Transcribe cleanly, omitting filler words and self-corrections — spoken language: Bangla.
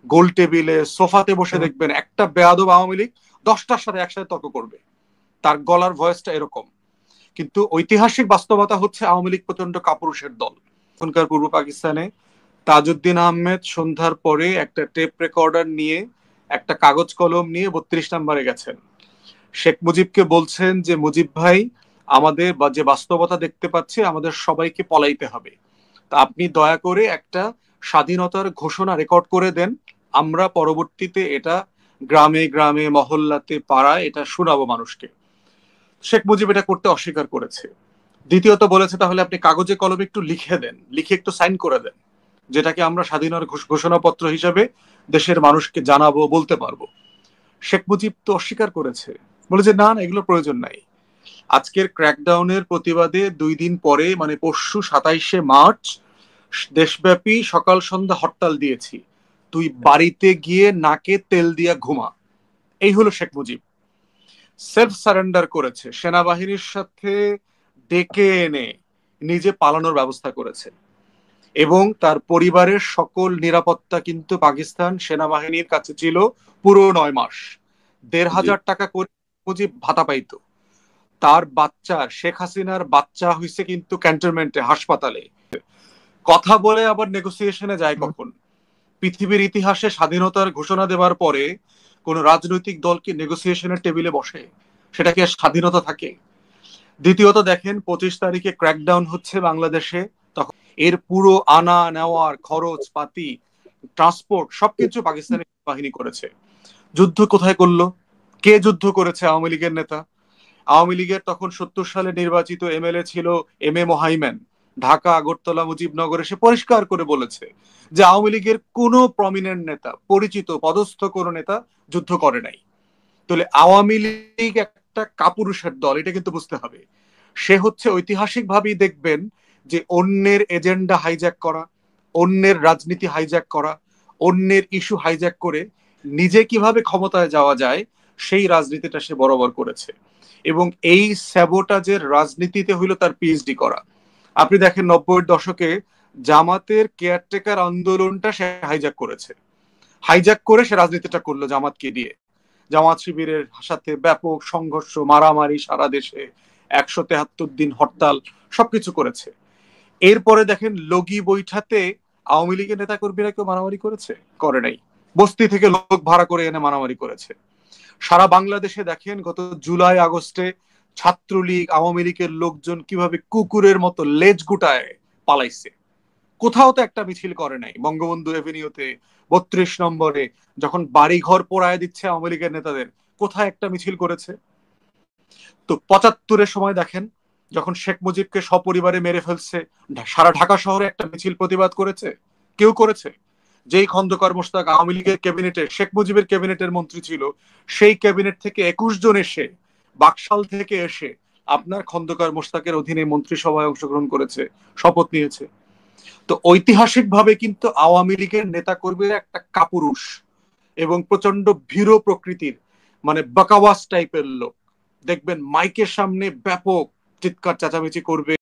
গোল টেবিলে সোফাতে বসে দেখবেন একটা বেয়াদব আওয়ামী লীগ 10টার সাথে একসাথে তর্ক করবে, তার গলার ভয়েসটা এরকম। কিন্তু ঐতিহাসিক বাস্তবতা হচ্ছে আওয়ামী লীগ প্রচন্ড কাপুরুষের দল। এখনকার পূর্ব পাকিস্তানে তাজউদ্দিন আহমেদ সন্ধ্যার পরে একটা টেপ রেকর্ডার নিয়ে একটা কাগজ কলম নিয়ে 32 নম্বরে গেছেন, শেখ মুজিবকে বলছেন যে মুজিব ভাই, আমাদের যে বাস্তবতা দেখতে পাচ্ছি আমাদের সবাইকে পলাইতে হবে, তা আপনি দয়া করে একটা স্বাধীনতার ঘোষণা রেকর্ড করে দেন, আমরা পরবর্তীতে এটা গ্রামে গ্রামে মহল্লাতে পাড়ায় এটা শোনাবো মানুষকে। শেখ মুজিব এটা করতে অস্বীকার করেছে। দ্বিতীয়ত বলেছে তাহলে আপনি কাগজে কলমে একটু লিখে দেন, লিখে একটু সাইন করে দেন, যেটাকে আমরা স্বাধীনতার ঘোষণাপত্র হিসাবে দেশের মানুষকে জানাবো, বলতে পারবো। শেখ মুজিব তো অস্বীকার করেছে, বলে যে না না এগুলো প্রয়োজন নাই। আজকের ক্র্যাকডাউনের প্রতিবাদে 2 দিন পরে মানে পরশু 27শে মার্চ দেশব্যাপী সকাল সন্ধ্যা হরতাল দিয়েছি, তুই বাড়িতে গিয়ে নাকে তেল দিয়া ঘুমা। এই হলো শেখ মুজিব। সেলফ সারেন্ডার করেছে, সেনাবাহিনীর সাথে ডেকে এনে নিজে পালানোর ব্যবস্থা করেছে, এবং তার পরিবারের সকল নিরাপত্তা কিন্তু পাকিস্তান সেনাবাহিনীর কাছে ছিল পুরো 9 মাস। 1,500 টাকা করে মুজিব ভাতা পাইতো। তার বাচ্চা শেখ হাসিনার বাচ্চা হয়েছে কিন্তু ক্যান্টনমেন্টে হাসপাতালে। কথা বলে আবার নেগোসিয়েশনে যায় কখন? পৃথিবীর ইতিহাসে স্বাধীনতার ঘোষণা দেওয়ার পরে কোন রাজনৈতিক দল কি নেগোসিয়েশনের টেবিলে বসে? সেটা কি আর স্বাধীনতা থাকে? দ্বিতীয়ত দেখেন 25 তারিখে ক্র্যাকডাউন হচ্ছে বাংলাদেশে, তখন এর পুরো আনা নেওয়ার খরচ পাতি, ট্রান্সপোর্ট সবকিছু পাকিস্তানি বাহিনী করেছে। যুদ্ধ কোথায় করলো? কে যুদ্ধ করেছে? আওয়ামী লীগের নেতা। আওয়ামী লীগের তখন 70 সালে নির্বাচিত এমএলএ ছিল এম এ মোহাইমেন। ঢাকা, আগরতলা, মুজিবনগরে সে পরিষ্কার করে বলেছে যে আওয়ামী লীগের কোনো প্রমিনেন্ট নেতা, পরিচিত পদস্থ কোনো নেতা যুদ্ধ করে নাই। তাহলে আওয়ামী লীগ একটা কাপুরুষের দল, এটা কিন্তু বুঝতে হবে। সে হচ্ছে ঐতিহাসিকভাবেই দেখবেন যে অন্যের এজেন্ডা হাইজ্যাক করা, অন্যের রাজনীতি হাইজ্যাক করা, অন্যের ইস্যু হাইজ্যাক করে নিজে কিভাবে ক্ষমতায় যাওয়া যায় সেই রাজনীতিটা সে বরাবর করেছে। এবং এই স্যাবোটাজের রাজনীতিতে হইল তার পিএইচডি করা। আপনি দেখেন 90-এর দশকে জামাতের কেয়ারটেকার আন্দোলনটা সে হাইজ্যাক করেছে, হাইজ্যাক করে সে রাজনীতিটা করলো জামাতকে দিয়ে। জামাত শিবিরের সাথে ব্যাপক সংঘর্ষ, মারামারি সারা দেশে, 173 দিন হরতাল, সবকিছু করেছে। এরপরে দেখেন লগি বৈঠাতে আওয়ামী লীগের নেতা কর্মীরা কেউ মারামারি করেছে? করে নাই। বস্তি থেকে লোক ভাড়া করে এনে মারামারি করেছে। সারা বাংলাদেশে দেখেন গত জুলাই আগস্টে ছাত্রলীগ আওয়ামী লীগের লোকজন কিভাবে কুকুরের মতো লেজ গুটায় পালাইছে। কোথাও তো একটা মিছিল করে নাই। বঙ্গবন্ধু এভিনিউতে 32 নম্বরে যখন বাড়ি ঘর পোড়ায় দিচ্ছে আওয়ামী লীগের নেতাদের, কোথায় একটা মিছিল করেছে? তো 75-এর সময় দেখেন যখন শেখ মুজিবকে সপরিবারে মেরে ফেলছে, সারা ঢাকা শহরে একটা মিছিল প্রতিবাদ করেছে? কেউ করেছে? যেই খন্দকার মোশতাক আওয়ামী লীগের ক্যাবিনেটে শেখ মুজিবের ক্যাবিনেটের মন্ত্রী ছিল, সেই ক্যাবিনেট থেকে 21 জন এসে, বাকশাল থেকে এসে আপনার খন্দকার মোশতাকের অধীনে মন্ত্রিসভায় অংশগ্রহণ করেছে, শপথ নিয়েছে। তো ঐতিহাসিকভাবে কিন্তু আওয়ামী লীগের নেতা কর্মীরা একটা কাপুরুষ এবং প্রচন্ড ভীরু প্রকৃতির, মানে বাকাওয়াস টাইপের লোক। দেখবেন মাইকের সামনে ব্যাপক চিৎকার চেঁচামেচি করবে,